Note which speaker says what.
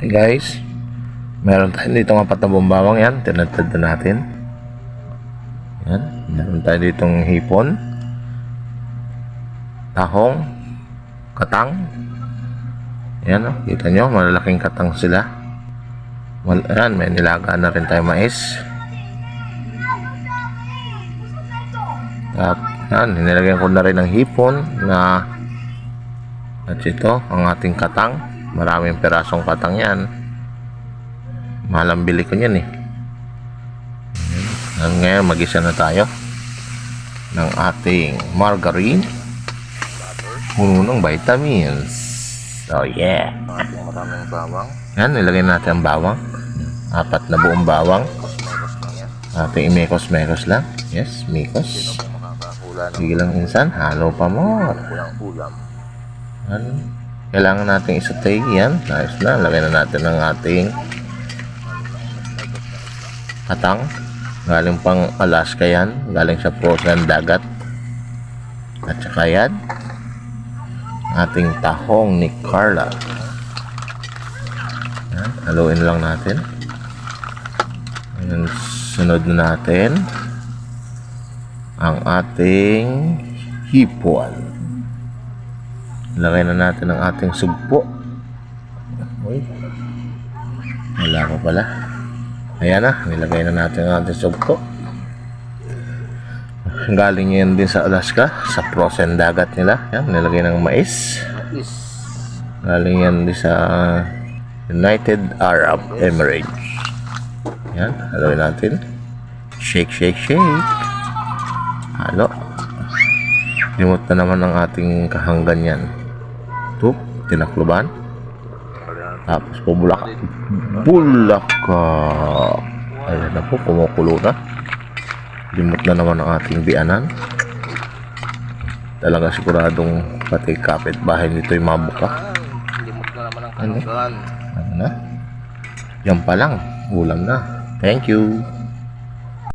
Speaker 1: Hi guys, meron tayo dito ng apat na bumbawang yan, tinatad na natin. Yan, meron tayo ditong hipon, tahong, katang. Yan o, kita nyo, malalaking katang sila. Yan, may nilaga na rin tayo mais. At yan, nilagyan ko na rin ng hipon na at ito, ang ating katang. Maraming perasong katang yan. Mahal ang bili ko yan eh. Ngayon mag-isa na tayo ng ating margarine, puno ng vitamins. So yeah, maraming bawang. Yan, nilagay natin ang bawang. 4 na buong bawang. Ating imekos-mekos lang. Yes, mikos. Sige lang insan, halo pa mo. Yan. Kailangan natin isatay yan. Ayos na. Lagay na natin ang ating katang. Galing pang Alaska yan. Galing sa frozen dagat. At saka yan, ating tahong ni Carla. Yan. Haluin lang natin. Ayan, sunod na natin ang ating hipon. Lagay na natin ang ating sugpo. Uy, wala ko pala. Ayan na, nilagay na natin ang ating sugpo. Galing yan din sa Alaska, sa frozen dagat nila. Yan, nilagay ng mais. Galing yan din sa United Arab Emirates. Yan, haluin natin. Shake, shake, shake. Halo. Limot na naman ang ating kahanggan yan. Ito, tinakluban. Tapos pabulak. Bulaka. Ayan na po, kumukulo na. Limot na naman ang ating bianan. Talaga siguradong pati kapitbahay nito'y mabuka.
Speaker 2: Limot na naman ang kahanggan.
Speaker 1: Ano na? Yan pa lang, ulam na. Thank you.